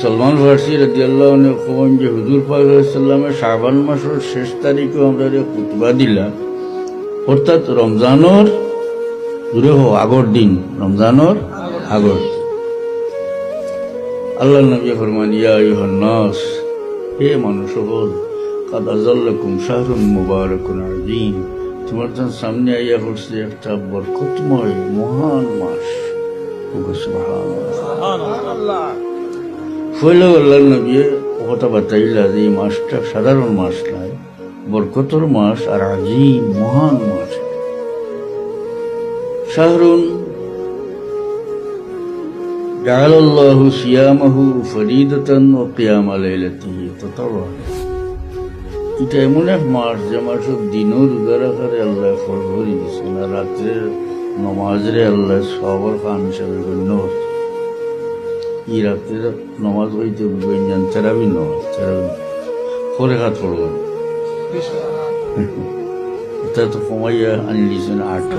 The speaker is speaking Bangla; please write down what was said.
সলমান ফার্সি রাদিয়াল্লাহু আনহু কোন যে হুজুর পাক সাল্লামের শাবান মাসের শেষ তারিখে আমরা যে খুতবা দিলা, অর্থাৎ রমজানোর দূরে আগর দিন, রমজানোর আগর দিন আল্লাহ নবী ফরমান, ইয়া আইয়ুহান নাস, হে মানুষ সকল, কাদ আযাল্লাকুম শাহরুন মুবারাকুন আযীম, তোমার সামনে আইয়া পড়ছে একটা বরকতময় মহান মাস। সুবহানাল্লাহ। ফলে আল্লাহ নবী কথা বাতাইলা যে এই মাসটা সাধারণ মাস নয়, বরকতর মাস আর আযীম মহান মাস। শাহরুন জাআলাল্লাহু সিয়ামাহু ফরিদাতান ওয়া কিয়ামা লাইলাতিহি তাতাওয়ান। এটা এমন এক মাস যে মাসের দিনও রোজা রাখারে আল্লাহ ফরজ করে দিয়েছেন, আর রাত্রের নমাজরে আল্লাহ সবার খান হিসাবে গণ্য করছে। এই রাত্রের নমাজ হইতে জান তেরাবি নমাজ, তেরাবি পরে হাত পড়বেন, এটা তো কমাইয়া আনি দিয়েছেন 8